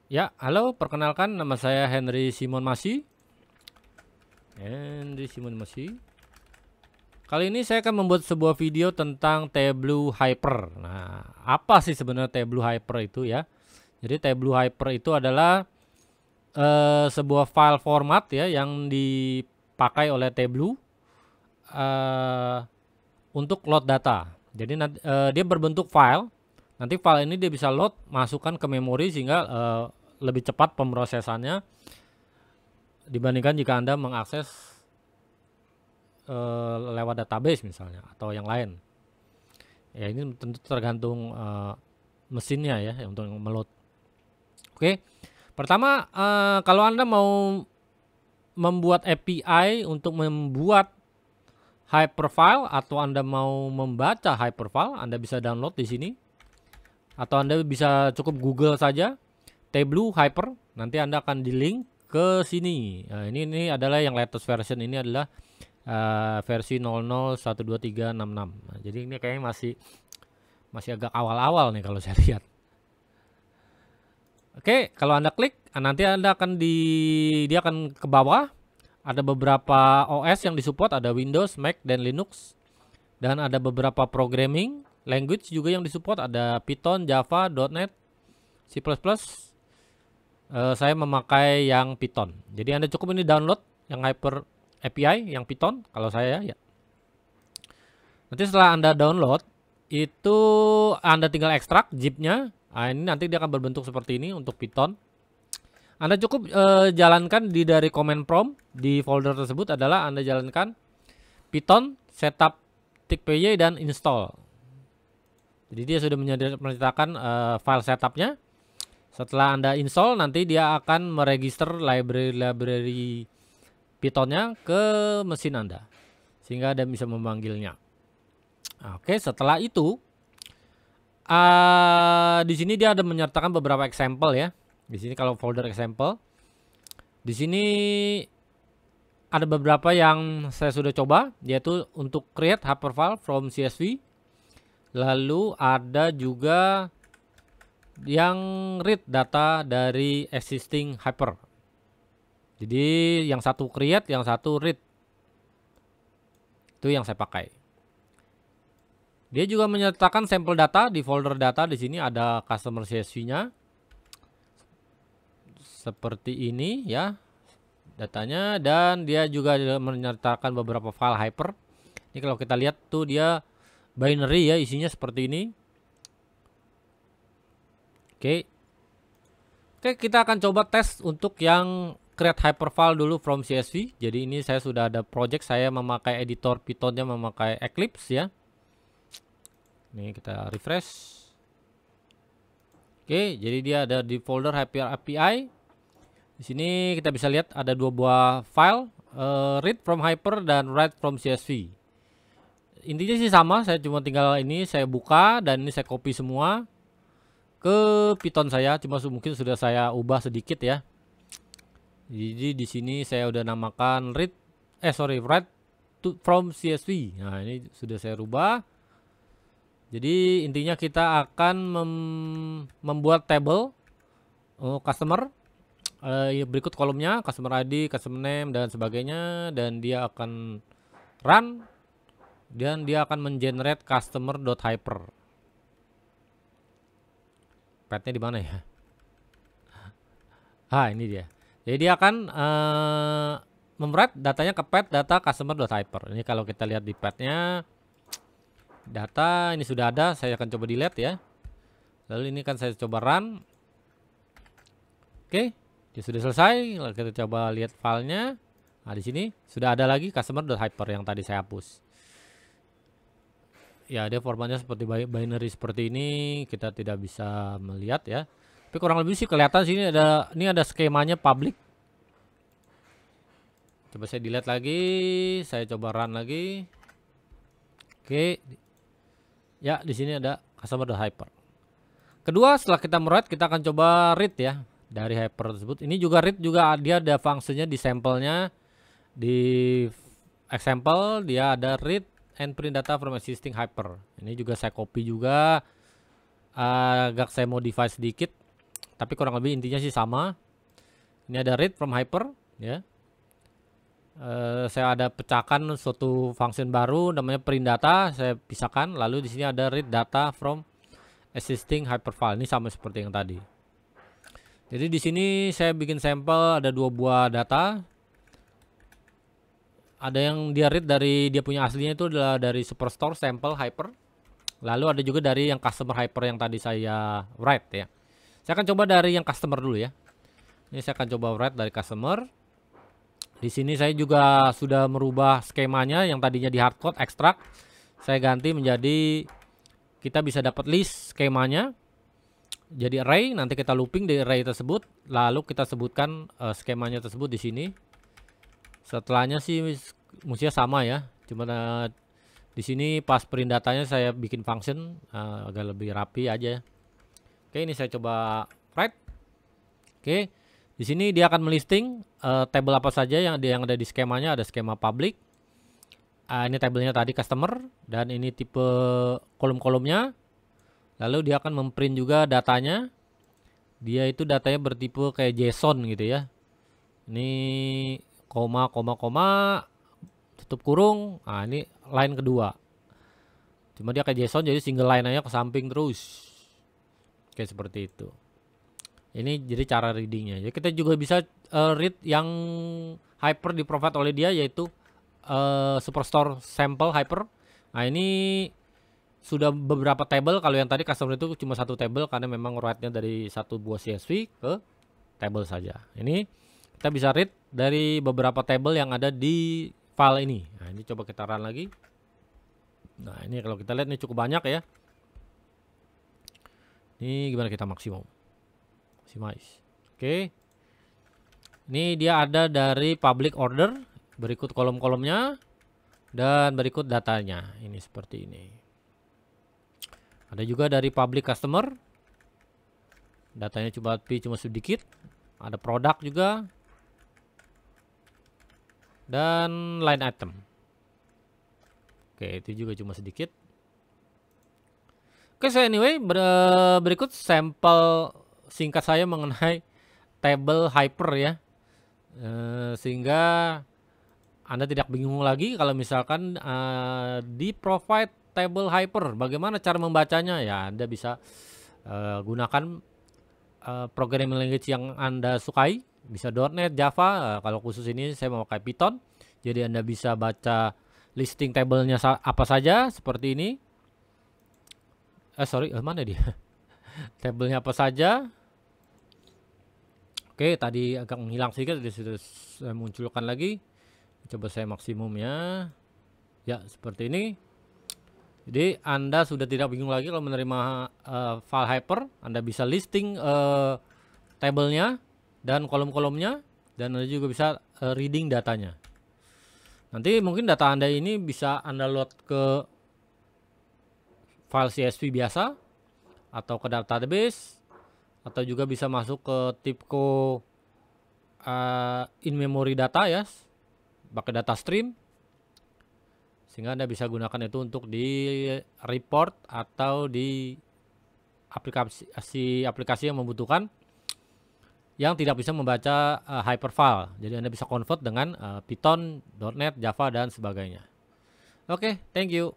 Ya, halo, perkenalkan nama saya Henry Simon Masih. Henry Simon Masih. Kali ini saya akan membuat sebuah video tentang Tableau Hyper. Nah, apa sih sebenarnya Tableau Hyper itu ya? Jadi Tableau Hyper itu adalah sebuah file format ya yang dipakai oleh Tableau eh, untuk load data. Jadi dia berbentuk file. Nanti file ini dia bisa load, masukkan ke memori sehingga lebih cepat pemrosesannya dibandingkan jika Anda mengakses lewat database misalnya atau yang lain. Ya ini tentu tergantung mesinnya ya untuk meload. Oke. Pertama kalau Anda mau membuat API untuk membuat hyperfile atau Anda mau membaca hyperfile, Anda bisa download di sini. Atau Anda bisa cukup Google saja Tableau Hyper, nanti Anda akan di link ke sini. Nah, ini adalah yang latest version, ini adalah versi 00123666. Nah, jadi ini kayaknya masih agak awal-awal nih kalau saya lihat. Oke, kalau Anda klik, nanti Anda akan dia akan ke bawah. Ada beberapa OS yang disupport, ada Windows, Mac, dan Linux. Dan ada beberapa programming language juga yang disupport, ada Python, Java, .NET, C++. Saya memakai yang Python. Jadi Anda cukup ini download yang Hyper API, yang Python, kalau saya ya. Nanti setelah Anda download, itu Anda tinggal ekstrak zip-nya. Nah, ini nanti dia akan berbentuk seperti ini untuk Python. Anda cukup jalankan dari command prompt di folder tersebut adalah Anda jalankan Python setup tickpy dan install. Jadi dia sudah menyediakan file setupnya. Setelah Anda install, nanti dia akan meregister library Pythonnya ke mesin Anda, sehingga Anda bisa memanggilnya. Oke, setelah itu di sini dia ada menyertakan beberapa example ya. Di sini kalau folder example, di sini ada beberapa yang saya sudah coba, yaitu untuk create hyperfile from CSV. Lalu ada juga yang read data dari existing hyper. Jadi yang satu create, yang satu read. Itu yang saya pakai. Dia juga menyertakan sampel data di folder data. Di sini ada customer CSV-nya. Seperti ini ya datanya, dan dia juga menyertakan beberapa file hyper. Ini kalau kita lihat tuh dia binary ya, isinya seperti ini. Oke. Oke, kita akan coba tes untuk yang create hyperfile dulu from CSV. Jadi ini saya sudah ada project, saya memakai editor Pythonnya, memakai Eclipse ya. Ini kita refresh. Oke, jadi dia ada di folder Hyper API. Di sini kita bisa lihat ada dua buah file, read from hyper dan write from CSV. Intinya sih sama, saya cuma tinggal ini saya buka dan ini saya copy semua ke Python saya, cuma mungkin sudah saya ubah sedikit ya. Jadi di sini saya udah namakan write from CSV. Nah, ini sudah saya rubah. Jadi intinya kita akan membuat table customer. Berikut kolomnya customer ID, customer name dan sebagainya, dan dia akan run dan dia akan mengenerate customer.hyper. Petnya di mana ya? Ini dia. Jadi dia akan memwrite datanya ke pet data customer.hyper. Ini kalau kita lihat di petnya, data ini sudah ada. Saya akan coba delete ya. Lalu ini kan saya coba run. Oke. Ya, sudah selesai. Lalu kita coba lihat filenya. Nah, di sini sudah ada lagi customer.hyper yang tadi saya hapus. Ya, dia formatnya seperti binary seperti ini. Kita tidak bisa melihat ya. Tapi kurang lebih sih kelihatan sini ada skemanya public. Coba saya delete lagi. Saya coba run lagi. Oke. Ya, di sini ada customer.hyper. Kedua, setelah kita write, kita akan coba read ya. Dari hyper tersebut. Ini juga read juga dia ada fungsinya di sampelnya. Di example dia ada read and print data from existing hyper. Ini juga saya copy juga. Agak saya modify sedikit. tapi kurang lebih intinya sih sama. Ini ada read from hyper ya. Saya ada pecahkan suatu function baru namanya print data, saya pisahkan. Lalu di sini ada read data from existing hyperfile. Ini sama seperti yang tadi. Jadi di sini saya bikin sampel ada 2 buah data. Ada yang dia read dari dia punya aslinya itu adalah dari Superstore sample hyper. Lalu ada juga dari yang customer hyper yang tadi saya write ya. Saya akan coba dari yang customer dulu ya. Ini saya akan coba write dari customer. Di sini saya juga sudah merubah skemanya yang tadinya di hardcode extract. Saya ganti menjadi kita bisa dapat list skemanya. Jadi array, nanti kita looping di array tersebut, lalu kita sebutkan skemanya tersebut di sini. Setelahnya sih mestinya sama ya. Cuma di sini pas print datanya saya bikin function agak lebih rapi aja. Oke, ini saya coba write. Oke. Di sini dia akan melisting table apa saja yang ada di skemanya. Ada skema public. Ini tabelnya tadi customer dan ini tipe kolom-kolomnya. Lalu dia akan memprint juga datanya. Dia itu datanya bertipe kayak JSON gitu ya. Ini koma tutup kurung. Nah, ini line kedua. Cuma dia kayak JSON jadi single line aja ke samping terus. Kayak seperti itu. Ini jadi cara readingnya. Jadi kita juga bisa read yang hyper di provide oleh dia, yaitu Superstore sample hyper. Nah, ini sudah beberapa table. Kalau yang tadi customer itu cuma satu table karena memang write-nya dari satu buah CSV ke table saja. Ini kita bisa read dari beberapa table yang ada di file ini. Nah, ini coba kita run lagi. Nah, ini kalau kita lihat ini cukup banyak ya. Ini gimana kita maksimum? Maximize. Oke. Ini dia ada dari public order, berikut kolom-kolomnya dan berikut datanya. Ini seperti ini. Ada juga dari public customer. Datanya cuma sedikit. Ada produk juga. Dan line item. Oke, itu juga cuma sedikit. Oke, so anyway, berikut sampel singkat saya mengenai table hyper ya, sehingga Anda tidak bingung lagi kalau misalkan di provide table hyper bagaimana cara membacanya ya. Anda bisa gunakan programming language yang Anda sukai, bisa .NET, Java. Kalau khusus ini saya memakai Python, jadi Anda bisa baca listing tablenya apa saja seperti ini. Mana dia? Tabelnya apa saja. Oke, tadi agak menghilang sedikit, sudah saya munculkan lagi. Coba saya maksimum ya. Ya, seperti ini. Jadi Anda sudah tidak bingung lagi kalau menerima file hyper. Anda bisa listing tabelnya dan kolom-kolomnya, dan Anda juga bisa reading datanya. Nanti mungkin data Anda ini bisa Anda load ke file CSV biasa atau ke database, atau juga bisa masuk ke TIBCO in memory data ya, pakai data stream, sehingga Anda bisa gunakan itu untuk di report atau di aplikasi yang membutuhkan yang tidak bisa membaca hyperfile. Jadi Anda bisa convert dengan Python, .NET, Java dan sebagainya. Oke, thank you.